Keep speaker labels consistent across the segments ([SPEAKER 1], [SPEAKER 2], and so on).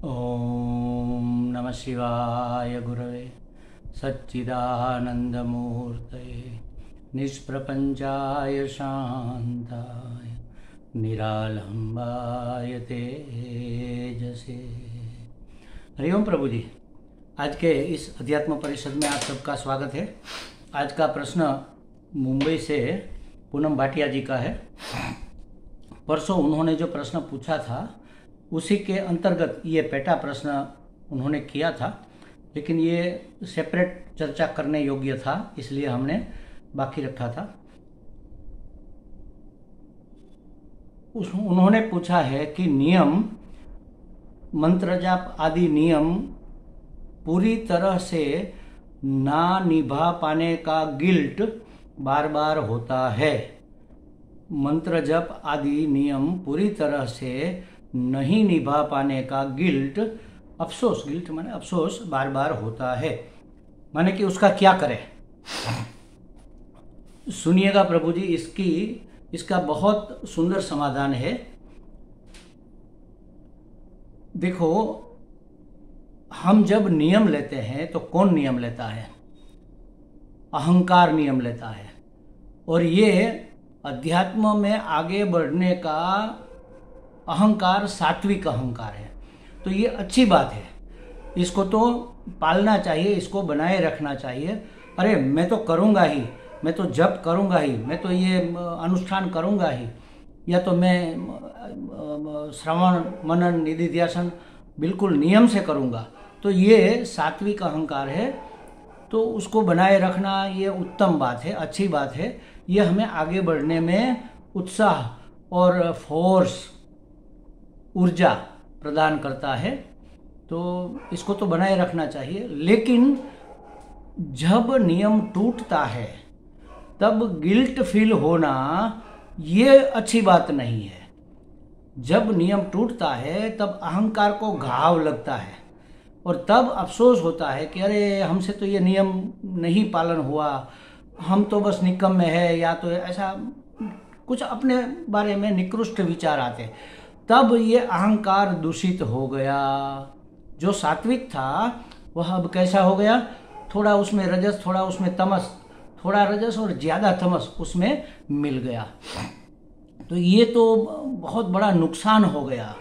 [SPEAKER 1] ओम नमः शिवाय गुरवे सच्चिदानंदमूर्तये निष्प्रपंचाय शांताय निरालंबाय तेजसे। हरिओम प्रभु जी, आज के इस अध्यात्म परिषद में आप सबका स्वागत है। आज का प्रश्न मुंबई से पूनम भाटिया जी का है। परसों उन्होंने जो प्रश्न पूछा था उसी के अंतर्गत ये पेटा प्रश्न उन्होंने किया था, लेकिन ये सेपरेट चर्चा करने योग्य था, इसलिए हमने बाकी रखा था। उन्होंने पूछा है कि नियम, मंत्र जाप आदि नियम पूरी तरह से ना निभा पाने का गिल्ट बार बार होता है। मंत्र जप आदि नियम पूरी तरह से नहीं निभा पाने का गिल्ट, अफसोस, गिल्ट माने अफसोस, बार बार होता है। माने कि उसका क्या करें। सुनिएगा प्रभु जी, इसका बहुत सुंदर समाधान है। देखो, हम जब नियम लेते हैं तो कौन नियम लेता है? अहंकार नियम लेता है। और ये अध्यात्म में आगे बढ़ने का अहंकार सात्विक अहंकार है। तो ये अच्छी बात है, इसको तो पालना चाहिए, इसको बनाए रखना चाहिए। अरे मैं तो करूँगा ही, मैं तो जप करूँगा ही, मैं तो ये अनुष्ठान करूँगा ही, या तो मैं श्रवण मनन निधिध्यासन बिल्कुल नियम से करूँगा। तो ये सात्विक अहंकार है। तो उसको बनाए रखना ये उत्तम बात है, अच्छी बात है। ये हमें आगे बढ़ने में उत्साह और फोर्स, ऊर्जा प्रदान करता है। तो इसको तो बनाए रखना चाहिए। लेकिन जब नियम टूटता है तब गिल्ट फील होना ये अच्छी बात नहीं है। जब नियम टूटता है तब अहंकार को घाव लगता है और तब अफसोस होता है कि अरे हमसे तो ये नियम नहीं पालन हुआ, हम तो बस निकम्मे है, या तो ऐसा कुछ अपने बारे में निकृष्ट विचार आते। तब ये अहंकार दूषित हो गया। जो सात्विक था वह अब कैसा हो गया? थोड़ा उसमें रजस, थोड़ा उसमें तमस, थोड़ा रजस और ज़्यादा तमस उसमें मिल गया। तो ये तो बहुत बड़ा नुकसान हो गया।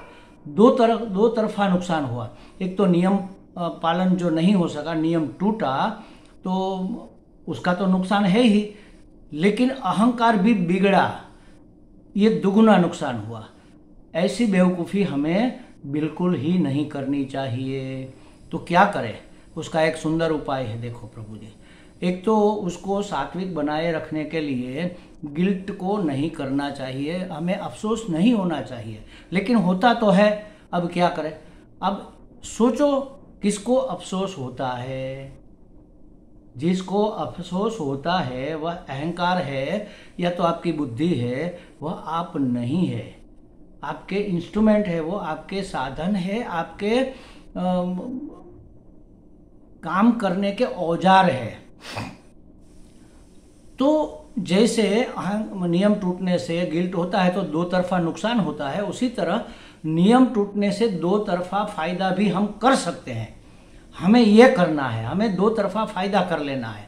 [SPEAKER 1] दो तरफा नुकसान हुआ। एक तो नियम पालन जो नहीं हो सका, नियम टूटा, तो उसका तो नुकसान है ही, लेकिन अहंकार भी बिगड़ा, ये दुगुना नुकसान हुआ। ऐसी बेवकूफ़ी हमें बिल्कुल ही नहीं करनी चाहिए। तो क्या करें? उसका एक सुंदर उपाय है। देखो प्रभु जी, एक तो उसको सात्विक बनाए रखने के लिए गिल्ट को नहीं करना चाहिए, हमें अफसोस नहीं होना चाहिए। लेकिन होता तो है, अब क्या करें? अब सोचो किसको अफसोस होता है? जिसको अफसोस होता है वह अहंकार है, या तो आपकी बुद्धि है, वह आप नहीं है। आपके इंस्ट्रूमेंट है, वो आपके साधन है, आपके काम करने के औजार है। तो जैसे नियम टूटने से गिल्ट होता है तो दो तरफा नुकसान होता है, उसी तरह नियम टूटने से दो तरफा फायदा भी हम कर सकते हैं। हमें ये करना है, हमें दो तरफा फायदा कर लेना है।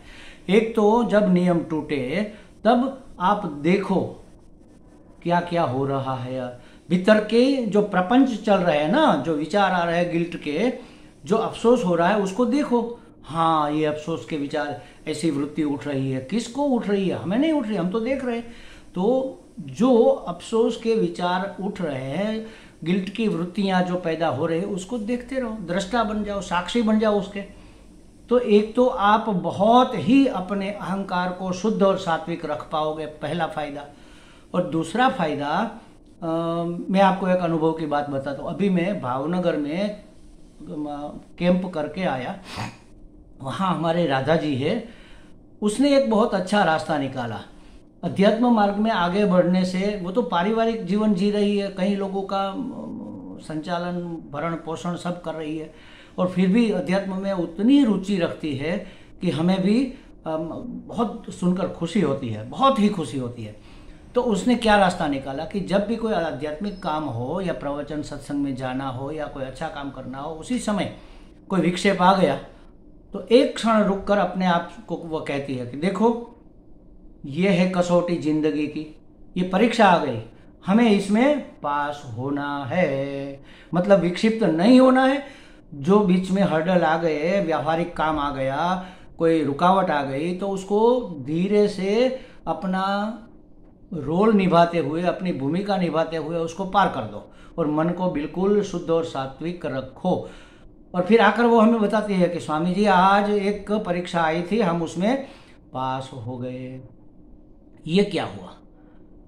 [SPEAKER 1] एक तो जब नियम टूटे तब आप देखो क्या क्या हो रहा है भीतर के, जो प्रपंच चल रहे हैं ना, जो विचार आ रहे हैं गिल्ट के, जो अफसोस हो रहा है उसको देखो। हाँ, ये अफसोस के विचार, ऐसी वृत्ति उठ रही है। किसको उठ रही है? हमें नहीं उठ रही, हम तो देख रहे हैं। तो जो अफसोस के विचार उठ रहे हैं, गिल्ट की वृत्तियां जो पैदा हो रही है, उसको देखते रहो, दृष्टा बन जाओ, साक्षी बन जाओ उसके। तो एक तो आप बहुत ही अपने अहंकार को शुद्ध और सात्विक रख पाओगे, पहला फायदा। और दूसरा फायदा, मैं आपको एक अनुभव की बात बताता हूँ। अभी मैं भावनगर में कैंप करके आया। वहाँ हमारे राधा जी है, उसने एक बहुत अच्छा रास्ता निकाला अध्यात्म मार्ग में आगे बढ़ने से। वो तो पारिवारिक जीवन जी रही है, कई लोगों का संचालन, भरण पोषण सब कर रही है, और फिर भी अध्यात्म में उतनी रुचि रखती है कि हमें भी बहुत सुनकर खुशी होती है, बहुत ही खुशी होती है। तो उसने क्या रास्ता निकाला कि जब भी कोई आध्यात्मिक काम हो या प्रवचन सत्संग में जाना हो या कोई अच्छा काम करना हो, उसी समय कोई विक्षेप आ गया तो एक क्षण रुककर अपने आप को वो कहती है कि देखो, ये है कसौटी जिंदगी की, ये परीक्षा आ गई, हमें इसमें पास होना है। मतलब विक्षिप्त नहीं होना है। जो बीच में हर्डल आ गए, व्यावहारिक काम आ गया, कोई रुकावट आ गई, तो उसको धीरे से अपना रोल निभाते हुए, अपनी भूमिका निभाते हुए उसको पार कर दो और मन को बिल्कुल शुद्ध और सात्विक रखो। और फिर आकर वो हमें बताती है कि स्वामी जी, आज एक परीक्षा आई थी, हम उसमें पास हो गए। ये क्या हुआ?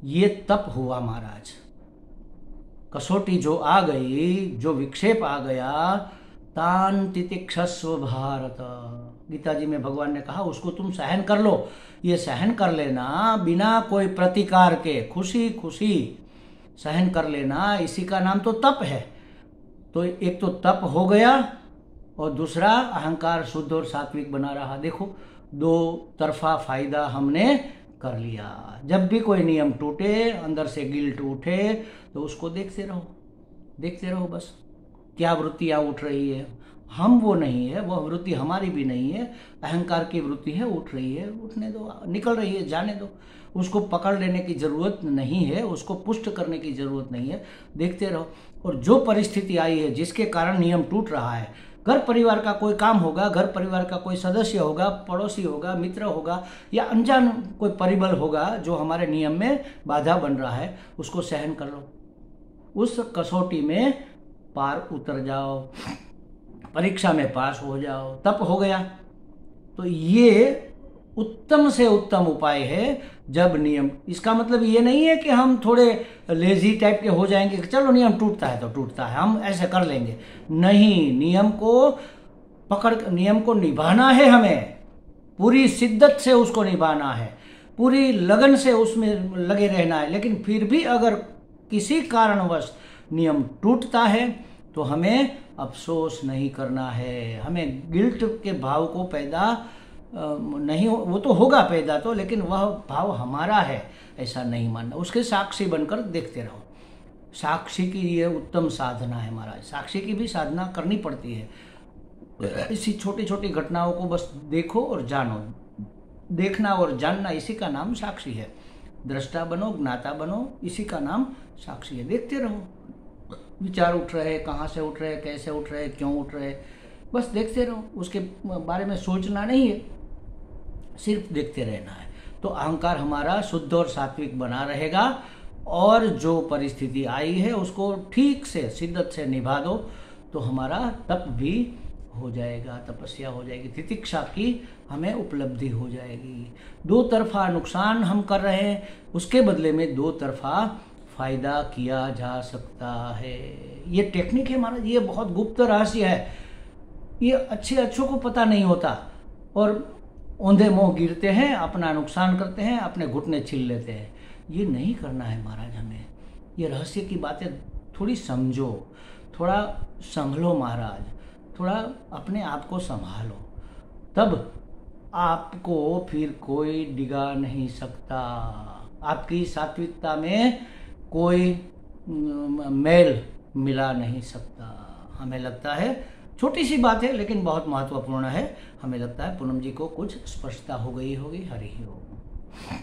[SPEAKER 1] ये तप हुआ महाराज। कसौटी जो आ गई, जो विक्षेप आ गया, तान तितिक्षस्व भारत, गीता जी में भगवान ने कहा उसको तुम सहन कर लो। ये सहन कर लेना बिना कोई प्रतिकार के, खुशी खुशी सहन कर लेना, इसी का नाम तो तप है। तो एक तो तप हो गया और दूसरा अहंकार शुद्ध और सात्विक बना रहा। देखो, दो तरफा फायदा हमने कर लिया। जब भी कोई नियम टूटे, अंदर से गिल्ट उठे, तो उसको देखते रहो, देखते रहो बस, क्या वृत्तियाँ उठ रही है। हम वो नहीं है, वह वृत्ति हमारी भी नहीं है, अहंकार की वृत्ति है, उठ रही है, उठने दो, निकल रही है, जाने दो। उसको पकड़ लेने की ज़रूरत नहीं है, उसको पुष्ट करने की ज़रूरत नहीं है, देखते रहो। और जो परिस्थिति आई है जिसके कारण नियम टूट रहा है, घर परिवार का कोई काम होगा, घर परिवार का कोई सदस्य होगा, पड़ोसी होगा, मित्र होगा, या अनजान कोई परिबल होगा जो हमारे नियम में बाधा बन रहा है, उसको सहन कर लो। उस कसौटी में पार उतर जाओ, परीक्षा में पास हो जाओ, तप हो गया। तो ये उत्तम से उत्तम उपाय है। जब नियम, इसका मतलब ये नहीं है कि हम थोड़े लेजी टाइप के हो जाएंगे कि चलो नियम टूटता है तो टूटता है, हम ऐसे कर लेंगे। नहीं, नियम को पकड़, नियम को निभाना है, हमें पूरी शिद्दत से उसको निभाना है, पूरी लगन से उसमें लगे रहना है। लेकिन फिर भी अगर किसी कारणवश नियम टूटता है तो हमें अफसोस नहीं करना है, हमें गिल्ट के भाव को पैदा नहीं, वो तो होगा पैदा तो, लेकिन वह भाव हमारा है ऐसा नहीं मानना। उसके साक्षी बनकर देखते रहो। साक्षी की ये उत्तम साधना है महाराज। साक्षी की भी साधना करनी पड़ती है। इसी छोटी छोटी घटनाओं को बस देखो और जानो। देखना और जानना, इसी का नाम साक्षी है। दृष्टा बनो, ज्ञाता बनो, इसी का नाम साक्षी है। देखते रहो, विचार उठ रहे, कहाँ से उठ रहे, कैसे उठ रहे, क्यों उठ रहे, बस देखते रहो। उसके बारे में सोचना नहीं है, सिर्फ देखते रहना है। तो अहंकार हमारा शुद्ध और सात्विक बना रहेगा और जो परिस्थिति आई है उसको ठीक से शिद्दत से निभा दो तो हमारा तप भी हो जाएगा, तपस्या हो जाएगी, तितिक्षा की हमें उपलब्धि हो जाएगी। दो तरफा नुकसान हम कर रहे हैं, उसके बदले में दो तरफा फायदा किया जा सकता है। ये टेक्निक है महाराज, ये बहुत गुप्त रहस्य है। ये अच्छों को पता नहीं होता और औंधे मुंह गिरते हैं, अपना नुकसान करते हैं, अपने घुटने छील लेते हैं। ये नहीं करना है महाराज हमें। ये रहस्य की बातें थोड़ी समझो, थोड़ा संभलो महाराज, थोड़ा अपने आप को संभालो, तब आपको फिर कोई डिगा नहीं सकता। आपकी सात्विकता में कोई मेल मिला नहीं सकता। हमें लगता है छोटी सी बात है लेकिन बहुत महत्वपूर्ण है। हमें लगता है पूनम जी को कुछ स्पष्टता हो गई होगी। हरि ओम।